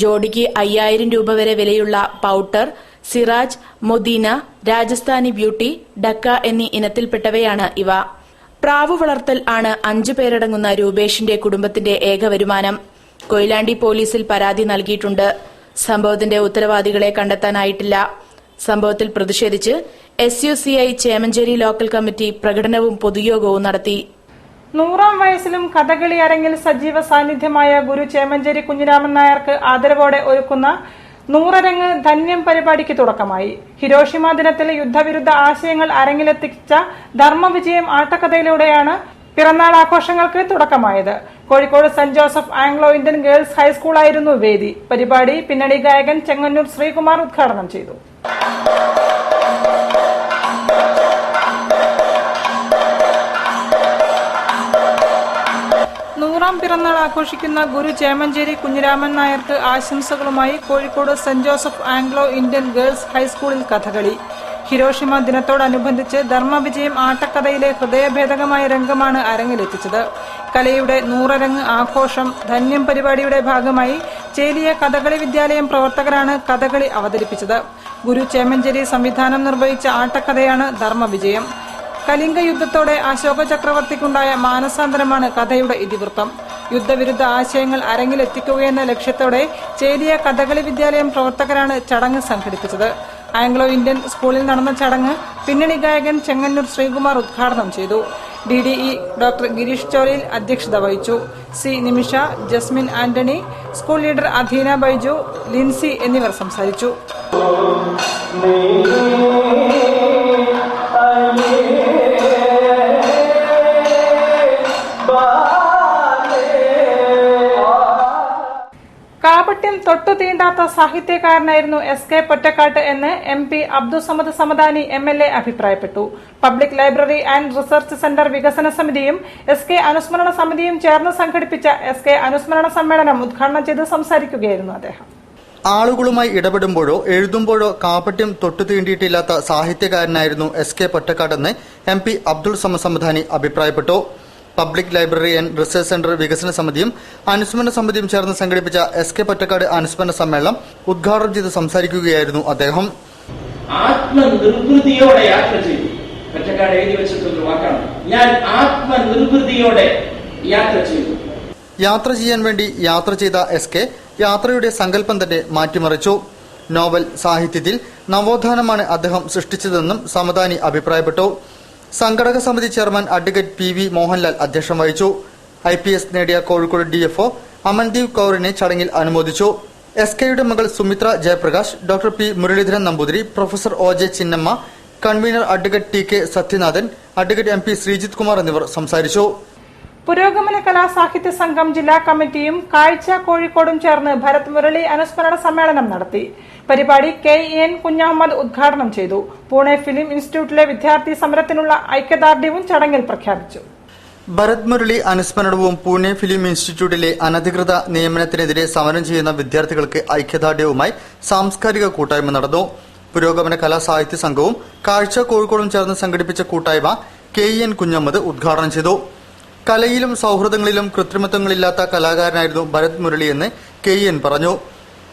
F: ജോഡിക്ക് 5000 രൂപ വരെ വിലയുള്ള പൌട്ടർ, സിറാജ്, മൊദീന, രാജസ്ഥാനി ബ്യൂട്ടി, ഡക്ക എന്നീ ഇനത്തിൽപ്പെട്ടവയാണ് ഇവ. പ്രാവു വളർത്തൽ ആണ് 5 പേരടങ്ങുന്ന രൂപേഷിന്റെ കുടുംബത്തിന്റെ ഏക വരുമാനം. കൊയിലാണ്ടി പോലീസിൽ പരാതി നൽകിയിട്ടുണ്ട്. സംഭവത്തിന്റെ ഉത്തരവാദികളെ കണ്ടെത്താനായിട്ടില്ല. സംഭവത്തിൽ പ്രതിഷേധിച്ച് SUCI ചേമഞ്ചേരി ലോക്കൽ കമ്മിറ്റി പ്രകടനവും പൊതുയോഗവും നടത്തി.
C: 100ാം വയസ്സിലും കഥകളി അരങ്ങിൽ സജീവ സാന്നിധ്യമായ ഗുരു ചേമഞ്ചേരി കുഞ്ഞിരാമൻ നായർക്ക് ആദരവോടെ ഒരുക്കുന്ന 100 ധന്യം പരിപാടിക്ക് തുടക്കമായി. ഹിരോഷിമ ദിനത്തിൽ യുദ്ധവിരുദ്ധ ആശയങ്ങൾ അരങ്ങിലെത്തിച്ച ധർമ്മവിജയം ആട്ടക്കഥയിലൂടെയാണ് പിറന്നാൾ ആഘോഷങ്ങൾക്ക് തുടക്കമായത്. Kozhikode saint Joseph Anglo Indian girls ഹൈസ്കൂളായിരുന്നു വേദി. പരിപാടി പിന്നണി ഗായകൻ ചെങ്ങന്നൂർ ശ്രീകുമാർ ഉദ്ഘാടനം ചെയ്തു. 100ാം പിറന്നാൾ ആഘോഷിക്കുന്ന ഗുരു ചേമഞ്ചേരി കുഞ്ഞിരാമൻ നായർക്ക് ആശംസകളുമായി Kozhikode saint Joseph Anglo Indian girls ഹൈസ്കൂളിൽ കഥകളി. ഹിരോഷിമ ദിനത്തോടനുബന്ധിച്ച് ധർമ്മവിജയം ആട്ടക്കഥയിലെ ഹൃദയഭേദകമായ രംഗമാണ് അരങ്ങിലെത്തിച്ചത്. കലയുടെ 100 ആഘോഷം ധന്യം പരിപാടിയുടെ ഭാഗമായി ചേലിയ കഥകളി വിദ്യാലയം പ്രവർത്തകരാണ് കഥകളി അവതരിപ്പിച്ചത്. ഗുരു ചേമഞ്ചേരി സംവിധാനം നിർവഹിച്ച ആട്ടക്കഥയാണ് ധർമ്മവിജയം. കലിംഗ യുദ്ധത്തോടെ അശോക ചക്രവർത്തിക്കുണ്ടായ മാനസാന്തരമാണ് കഥയുടെ ഇതിവൃത്തം. യുദ്ധവിരുദ്ധ ആശയങ്ങൾ അരങ്ങിലെത്തിക്കുകയെന്ന ലക്ഷ്യത്തോടെ ചേലിയ കഥകളി വിദ്യാലയം പ്രവർത്തകരാണ് ചടങ്ങ് സംഘടിപ്പിച്ചത്. ആംഗ്ലോ ഇന്ത്യൻ സ്കൂളിൽ നടന്ന ചടങ്ങ് പിന്നണി ഗായകൻ ചെങ്ങന്നൂർ ശ്രീകുമാർ ഉദ്ഘാടനം ചെയ്തു. DDE ഡോക്ടർ ഗിരീഷ് ചോലയിൽ അധ്യക്ഷത വഹിച്ചു. C. നിമിഷ, ജസ്മിൻ ആന്റണി, സ്കൂൾ ലീഡർ അധീന ബൈജു, ലിൻസി എന്നിവർ സംസാരിച്ചു. കാപട്യം തൊട്ടു തീണ്ടാത്ത സാഹിത്യകാരനായിരുന്നു SK പൊറ്റക്കാട്ട് എന്ന് MP അബ്ദുൾ സമദ് സമദാനി MLA അഭിപ്രായപ്പെട്ടു. Public library and research centre വികസന സമിതിയും SK അനുസ്മരണ സമിതിയും ചേർന്ന് സംഘടിപ്പിച്ച SK അനുസ്മരണ സമ്മേളനം ഉദ്ഘാടനം ചെയ്ത് സംസാരിക്കുകയായിരുന്നു അദ്ദേഹം.
A: ആളുകളുമായി ഇടപെടുമ്പോഴോ എഴുതുമ്പോഴോ കാപട്യം തൊട്ടു തീണ്ടിയിട്ടില്ലാത്ത സാഹിത്യകാരനായിരുന്നു SK പൊറ്റക്കാട്ടെന്ന് MP അബ്ദുൾ സമദ് സമദാനി അഭിപ്രായപ്പെട്ടു. Public library and research centre വികസന സമിതിയും അനുസ്മരണ സമിതിയും ചേർന്ന് സംഘടിപ്പിച്ച SK പൊറ്റക്കാട് അനുസ്മരണ സമ്മേളനം ഉദ്ഘാടനം ചെയ്ത് സംസാരിക്കുകയായിരുന്നു അദ്ദേഹം.
S: ആത്മനിർവൃതിയോടെ യാത്ര ചെയ്തു. പൊറ്റക്കാട് എഴുതി വെച്ചിട്ടുള്ള വാക്കാണ്, ഞാൻ ആത്മനിർവൃതിയോടെ യാത്ര ചെയ്തു.
A: യാത്ര ചെയ്യാൻ വേണ്ടി യാത്ര ചെയ്ത SK യാത്രയുടെ സങ്കല്പം തന്നെ മാറ്റിമറിച്ചു. നോവൽ സാഹിത്യത്തിൽ നവോത്ഥാനമാണ് അദ്ദേഹം സൃഷ്ടിച്ചതെന്നും സമദാനി അഭിപ്രായപ്പെട്ടു. സംഘടക സമിതി ചെയർമാൻ അഡ്വക്കേറ്റ് PV മോഹൻലാൽ അധ്യക്ഷം വഹിച്ചു. IPS നേടിയ കോഴിക്കോട് DFO അമൻദീപ് കൌറിനെ ചടങ്ങിൽ അനുമോദിച്ചു. SKയുടെ മകൾ Sumitra Jayaprakash, doctor P. Muraleedharan Namboothiri, professor OJ Chinnamma, convener advocate TK Sathyanathan, advocate MP Sreejith Kumar എന്നിവർ സംസാരിച്ചു.
C: പുരോഗമന കലാ സാഹിത്യ സംഘം ജില്ലാ കമ്മിറ്റിയും കാഴ്ച കോഴിക്കോടും ചേർന്ന് ഭരത് മുരളി അനുസ്മരണ സമ്മേളനം നടത്തി. പരിപാടി KN കുഞ്ഞഹമ്മദ് ഉദ്ഘാടനം ചെയ്തു. പൂനെ ഫിലിം ഇൻസ്റ്റിറ്റ്യൂട്ടിലെ വിദ്യാർത്ഥി സമരത്തിനുള്ള ഐക്യദാർഢ്യവും ചടങ്ങിൽ പ്രഖ്യാപിച്ചു.
A: ഭരത് മുരളി അനുസ്മരണവും പൂനെ ഫിലിം ഇൻസ്റ്റിറ്റ്യൂട്ടിലെ അനധികൃത നിയമനത്തിനെതിരെ സമരം ചെയ്യുന്ന വിദ്യാർത്ഥികൾക്ക് ഐക്യദാർഢ്യവുമായി സാംസ്കാരിക കൂട്ടായ്മ നടന്നു. പുരോഗമന കലാ സാഹിത്യ സംഘവും കാഴ്ച കോഴിക്കോടും ചേർന്ന് സംഘടിപ്പിച്ച കൂട്ടായ്മ KN കുഞ്ഞഹമ്മദ് ഉദ്ഘാടനം ചെയ്തു. കലയിലും സൗഹൃദങ്ങളിലും കൃത്രിമത്വങ്ങളില്ലാത്ത കലാകാരനായിരുന്നു ഭരത് മുരളിയെന്ന് KN പറഞ്ഞു.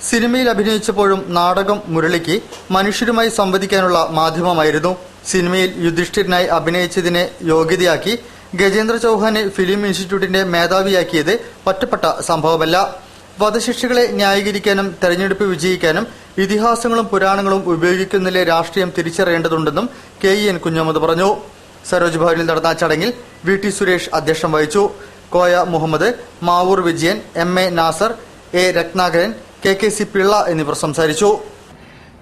A: സിനിമയിൽ അഭിനയിച്ചപ്പോഴും നാടകം മുരളിക്ക് മനുഷ്യരുമായി സംവദിക്കാനുള്ള മാധ്യമമായിരുന്നു. സിനിമയിൽ യുധിഷ്ഠിരനായി അഭിനയിച്ചതിനെ യോഗ്യതയാക്കി ഗജേന്ദ്ര ചൌഹാനെ ഫിലിം ഇൻസ്റ്റിറ്റ്യൂട്ടിന്റെ മേധാവിയാക്കിയത് ഒറ്റപ്പെട്ട സംഭവമല്ല. വധശിക്ഷകളെ ന്യായീകരിക്കാനും തെരഞ്ഞെടുപ്പ് വിജയിക്കാനും ഇതിഹാസങ്ങളും പുരാണങ്ങളും ഉപയോഗിക്കുന്നതിലെ രാഷ്ട്രീയം തിരിച്ചറിയേണ്ടതുണ്ടെന്നും KN കുഞ്ഞഹമ്മദ് പറഞ്ഞു. സരോജ് ഭവനിൽ നടന്ന ചടങ്ങിൽ VT സുരേഷ് അധ്യക്ഷം വഹിച്ചു. Koya Muhammad, Mavoor Vijayan, MA Nasar, A Ratnakaran, KKC Pillai എന്നിവർ സംസാരിച്ചു.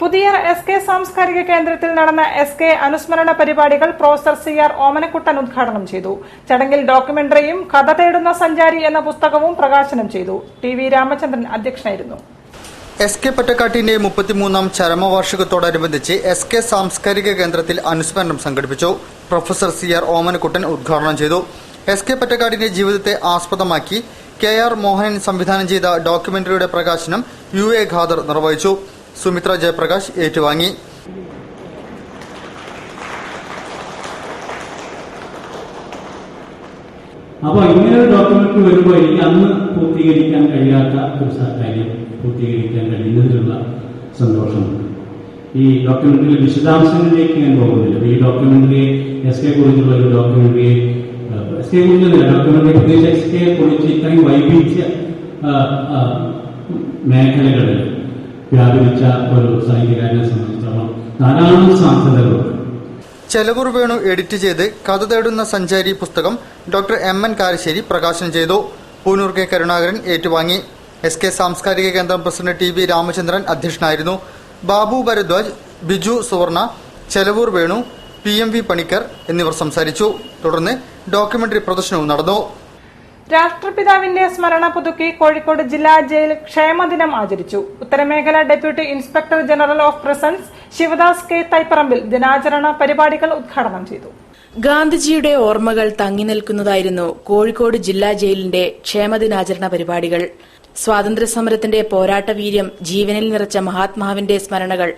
C: പുതിയ SK സാംസ്കാരിക കേന്ദ്രത്തിൽ നടന്ന SK അനുസ്മരണ പരിപാടികൾ പ്രൊഫസർ CR ഓമനക്കുട്ടൻ ഉദ്ഘാടനം ചെയ്തു. ചടങ്ങിൽ ഡോക്യുമെന്ററിയും കഥ തേടുന്ന സഞ്ചാരി എന്ന പുസ്തകവും പ്രകാശനം ചെയ്തു. TV രാമചന്ദ്രൻ അധ്യക്ഷനായിരുന്നു.
A: SK പൊറ്റക്കാട്ടിന്റെ 33ാം ചരമവാർഷികത്തോടനുബന്ധിച്ച് SK സാംസ്കാരിക കേന്ദ്രത്തിൽ അനുസ്മരണം സംഘടിപ്പിച്ചു. പ്രൊഫസർ CR ഓമനക്കുട്ടൻ ഉദ്ഘാടനം ചെയ്തു. SK പൊറ്റക്കാട്ടിന്റെ ജീവിതത്തെ ആസ്പദമാക്കി KR മോഹനൻ സംവിധാനം ചെയ്ത ഡോക്യുമെന്ററിയുടെ പ്രകാശനം UA ഖാദർ നിർവഹിച്ചു. സുമിത്ര ജയപ്രകാശ് ഏറ്റുവാങ്ങി.
T: അപ്പോൾ ഇങ്ങനൊരു ഡോക്യുമെന്റ് വരുമ്പോൾ എനിക്ക് അന്ന് പൂർത്തീകരിക്കാൻ കഴിയാത്ത ഒരു കാര്യം പൂർത്തീകരിക്കാൻ കഴിയുന്നതിലുള്ള സന്തോഷമുണ്ട്. ഈ ഡോക്യുമെന്ററിയിലെ വിശദാംശങ്ങളിലേക്ക് ഞാൻ പോകുന്നില്ല. ഈ ഡോക്യുമെന്ററിയെ SK കുറിച്ചുള്ള ഒരു ഡോക്യുമെന്ററിയെ SK കുറിച്ചല്ല, ഡോക്യുമെന്ററി പ്രത്യേകിച്ച് SK കുറിച്ച് ഇത്രയും വൈവിധ്യ മേഖലകളിൽ വ്യാപരിച്ച ഒരു സാഹിത്യകാരനെ സംബന്ധിച്ചിടത്തോളം ധാരാളം സാധ്യതകളുണ്ട്.
A: ചെലവൂർ വേണു എഡിറ്റ് ചെയ്ത് കഥ തേടുന്ന സഞ്ചാരി പുസ്തകം ഡോക്ടർ MN കാരശ്ശേരി പ്രകാശനം ചെയ്തു. പൂനൂർ K കരുണാകരൻ ഏറ്റുവാങ്ങി. SK സാംസ്കാരിക കേന്ദ്രം പ്രസിഡന്റ് TV രാമചന്ദ്രൻ അധ്യക്ഷനായിരുന്നു. ബാബു ഭരദ്വാജ്, ബിജു സുവർണ, ചെലവൂർ വേണു, PMV പണിക്കർ എന്നിവർ സംസാരിച്ചു. തുടർന്ന് ഡോക്യുമെന്ററി പ്രദർശനവും നടന്നു.
C: രാഷ്ട്രപിതാവിന്റെ സ്മരണ പുതുക്കി കോഴിക്കോട് ജില്ലാ ജയിൽ ക്ഷേമദിനം ആചരിച്ചു. ഉത്തരമേഖല deputy inspector general of prisons Sivadas K Thaiparambil ദിനാചരണ പരിപാടികൾ ഉദ്ഘാടനം ചെയ്തു.
F: ഗാന്ധിജിയുടെ ഓർമ്മകൾ തങ്ങി നിൽക്കുന്നതായിരുന്നു കോഴിക്കോട് ജില്ലാ ജയിലിന്റെ ക്ഷേമദിനാചരണ പരിപാടികൾ. സ്വാതന്ത്ര്യസമരത്തിന്റെ പോരാട്ടവീര്യം ജീവനിൽ നിറച്ച മഹാത്മാവിന്റെ സ്മരണകൾ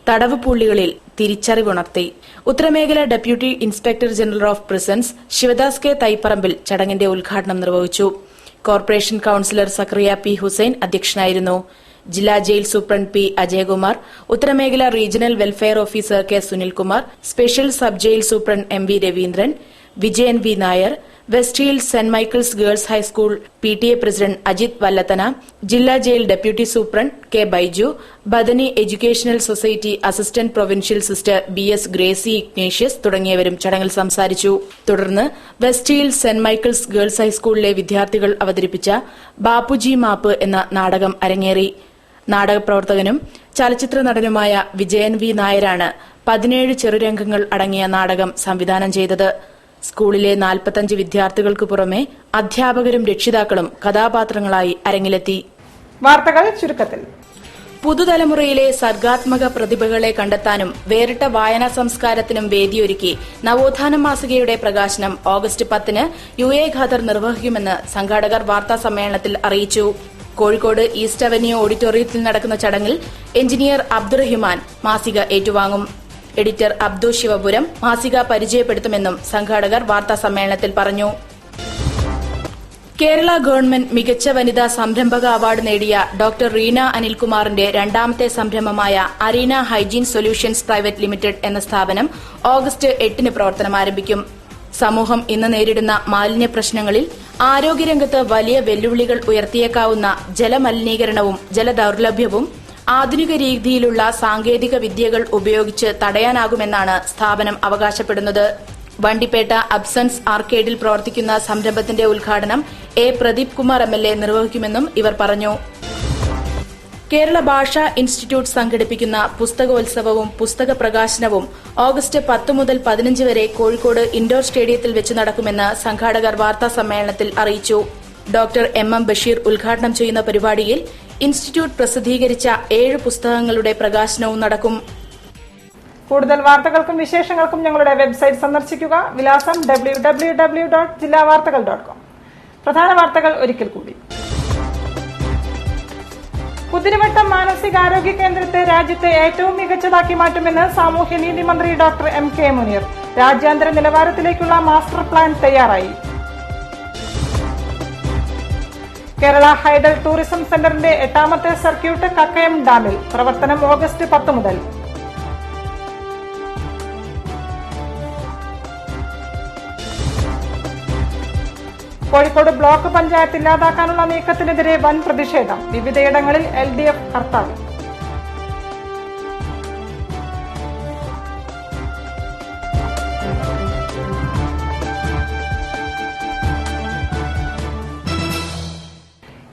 F: തടവ് പുള്ളികളിൽ തിരിച്ചറിവുണർത്തി. ഉത്തരമേഖല deputy inspector general of prisons Sivadas K Thaiparambil ചടങ്ങിന്റെ ഉദ്ഘാടനം നിർവഹിച്ചു. Corporation councillor Sakkariya P Hussain അധ്യക്ഷനായിരുന്നു. ജില്ലാ ജയിൽ സൂപ്രണ്ട് P അജയകുമാർ, ഉത്തരമേഖല regional welfare officer K Sunilkumar, special sub jail superintendent MV Raveendran, Vijayan V Nair, West Hill saint Michael's girls high school PTA president Ajith Vallathana, ജില്ലാ jail deputy superintendent K Baiju, Bethany educational society assistant provincial sister BS Gracy Ignatius തുടങ്ങിയവരും ചടങ്ങിൽ സംസാരിച്ചു. തുടർന്ന് west Hill saint Michael's girls ഹൈസ്കൂളിലെ വിദ്യാർത്ഥികൾ അവതരിപ്പിച്ച ബാപ്പുജി മാപ്പ് എന്ന നാടകം അരങ്ങേറി. നാടകപ്രവർത്തകനും ചലച്ചിത്ര നടനുമായ വിജയൻ V നായരാണ് 17 ചെറുരംഗങ്ങൾ അടങ്ങിയ നാടകം സംവിധാനം ചെയ്തത്. സ്കൂളിലെ 45 വിദ്യാർത്ഥികൾക്ക് പുറമെ അധ്യാപകരും രക്ഷിതാക്കളും കഥാപാത്രങ്ങളായി അരങ്ങിലെത്തി.
C: വാർത്തകൾ ചുരുക്കത്തിൽ.
F: പുതുതലമുറയിലെ സർഗാത്മക പ്രതിഭകളെ കണ്ടെത്താനും വേറിട്ട വായനാ സംസ്കാരത്തിനും വേദിയൊരുക്കി നവോത്ഥാന മാസികയുടെ പ്രകാശനം ഓഗസ്റ്റ് 10-ന് UA ഖാദർ നിർവഹിക്കുമെന്ന് സംഘാടകർ വാർത്താസമ്മേളനത്തിൽ അറിയിച്ചു. കോഴിക്കോട് ഈസ്റ്റ് അവന്യൂ ഓഡിറ്റോറിയത്തിൽ നടക്കുന്ന ചടങ്ങിൽ എഞ്ചിനീയർ അബ്ദുറഹിമാൻ മാസിക ഏറ്റുവാങ്ങും. എഡിറ്റർ അബ്ദു ശിവപുരം മാസിക പരിചയപ്പെടുത്തുമെന്നും സംഘാടകർ വാർത്താസമ്മേളനത്തിൽ പറഞ്ഞു. കേരള ഗവൺമെന്റ് മികച്ച വനിതാ സംരംഭക അവാർഡ് നേടിയ ഡോക്ടർ റീന അനിൽകുമാറിന്റെ രണ്ടാമത്തെ സംരംഭമായ Arena hygiene solutions private limited എന്ന സ്ഥാപനം ഓഗസ്റ്റ് 8-ന് പ്രവർത്തനം ആരംഭിക്കും. സമൂഹം ഇന്ന് നേരിടുന്ന മാലിന്യ പ്രശ്നങ്ങളിൽ ആരോഗ്യരംഗത്ത് വലിയ വെല്ലുവിളികൾ ഉയർത്തിയേക്കാവുന്ന ജലമലിനീകരണവും ജലദൌർലഭ്യവും ആധുനിക രീതിയിലുള്ള സാങ്കേതിക വിദ്യകൾ ഉപയോഗിച്ച് തടയാനാകുമെന്നാണ് സ്ഥാപനം അവകാശപ്പെടുന്നത്. വണ്ടിപ്പേട്ട അബ്സൻസ് ആർക്കേഡിൽ പ്രവർത്തിക്കുന്ന സംരംഭത്തിന്റെ ഉദ്ഘാടനം A പ്രദീപ് കുമാർ MLA നിർവഹിക്കുമെന്നും ഇവർ പറഞ്ഞു. കേരള ഭാഷാ ഇൻസ്റ്റിറ്റ്യൂട്ട് സംഘടിപ്പിക്കുന്ന പുസ്തകോത്സവവും പുസ്തക പ്രകാശനവും ഓഗസ്റ്റ് 10 മുതൽ 15 വരെ കോഴിക്കോട് ഇൻഡോർ സ്റ്റേഡിയത്തിൽ വെച്ച് നടക്കുമെന്ന് സംഘാടകർ വാർത്താസമ്മേളനത്തിൽ അറിയിച്ചു. ഡോക്ടർ MM ബഷീർ ഉദ്ഘാടനം ചെയ്യുന്ന പരിപാടിയിൽ ഇൻസ്റ്റിറ്റ്യൂട്ട് പ്രസിദ്ധീകരിച്ച 7 പുസ്തകങ്ങളുടെ പ്രകാശനവും നടക്കും.
C: കൂടുതൽ വാർത്തകൾക്കും വിശേഷങ്ങൾക്കും ഞങ്ങളുടെ വെബ്സൈറ്റ് സന്ദർശിക്കുക. വിലാസം www.jillavartakal.com. പ്രധാന വാർത്തകൾ ഒരിക്കൽ കൂടി. കുതിരവട്ടം മാനസികാരോഗ്യ കേന്ദ്രത്തെ രാജ്യത്തെ ഏറ്റവും മികച്ചതാക്കി മാറ്റുമെന്ന് സാമൂഹ്യനീതി മന്ത്രി ഡോക്ടർ MK മുനീർ. രാജ്യാന്തര നിലവാരത്തിലേക്കുള്ള മാസ്റ്റർ പ്ലാൻ തയ്യാറായി. കേരള ഹൈഡൽ ടൂറിസം സെന്ററിന്റെ 8ാമത്തെ സർക്യൂട്ട് കക്കയം ഡാമിൽ. പ്രവർത്തനം ഓഗസ്റ്റ് 10 മുതൽ. കോഴിക്കോട് ബ്ലോക്ക് പഞ്ചായത്ത് ഇല്ലാതാക്കാനുള്ള നീക്കത്തിനെതിരെ വൻ പ്രതിഷേധം. വിവിധയിടങ്ങളിൽ LDF ഹർത്താൽ.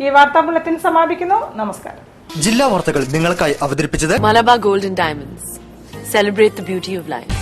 C: ഈ വാർത്താ ബുള്ളറ്റിൻ സമാപിക്കുന്നു. നമസ്കാരം.
A: ജില്ലാ വാർത്തകൾ നിങ്ങൾക്കായി അവതരിപ്പിച്ചത്
B: Malabar Gold and Diamonds. Celebrate the beauty of life.